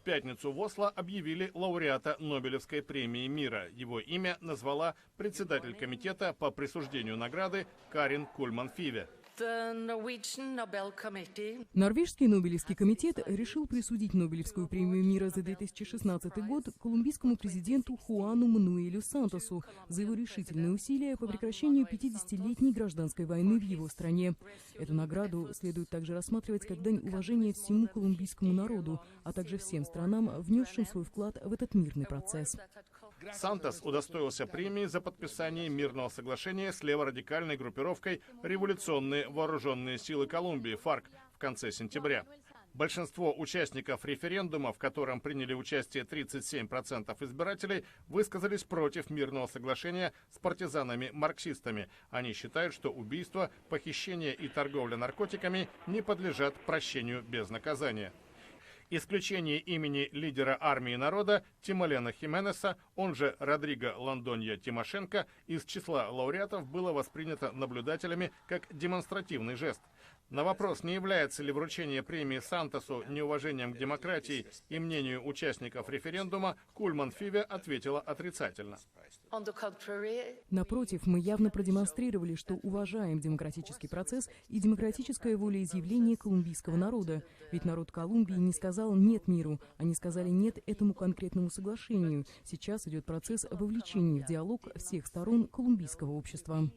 В пятницу в Осло объявили лауреата Нобелевской премии мира. Его имя назвала председатель комитета по присуждению награды Карин Кульман-Фиве. Норвежский Нобелевский комитет решил присудить Нобелевскую премию мира за 2016 год колумбийскому президенту Хуану Мануэлю Сантосу за его решительные усилия по прекращению 50-летней гражданской войны в его стране. Эту награду следует также рассматривать как дань уважения всему колумбийскому народу, а также всем странам, внесшим свой вклад в этот мирный процесс. Сантос удостоился премии за подписание мирного соглашения с леворадикальной группировкой «Революционные вооруженные силы Колумбии» ФАРК в конце сентября. Большинство участников референдума, в котором приняли участие 37% избирателей, высказались против мирного соглашения с партизанами-марксистами. Они считают, что убийства, похищения и торговля наркотиками не подлежат прощению без наказания. Исключение имени лидера армии народа Тимолена Хименеса, он же Родриго Лондонья Тимошенко, из числа лауреатов было воспринято наблюдателями как демонстративный жест. На вопрос, не является ли вручение премии Сантосу неуважением к демократии и мнению участников референдума, Кульман-Фиве ответила отрицательно. Напротив, мы явно продемонстрировали, что уважаем демократический процесс и демократическое волеизъявление колумбийского народа. Ведь народ Колумбии не сказал «нет» миру, они сказали «нет» этому конкретному соглашению. Сейчас идет процесс вовлечения в диалог всех сторон колумбийского общества.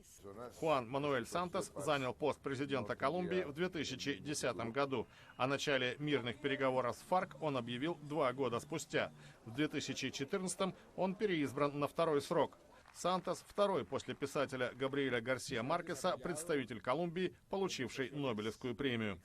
Хуан Мануэль Сантос занял пост президента Колумбии в 2010 году. О начале мирных переговоров с ФАРК он объявил 2 года спустя. В 2014 он переизбран на второй срок. Сантос – второй после писателя Габриэля Гарсиа Маркеса представитель Колумбии, получивший Нобелевскую премию.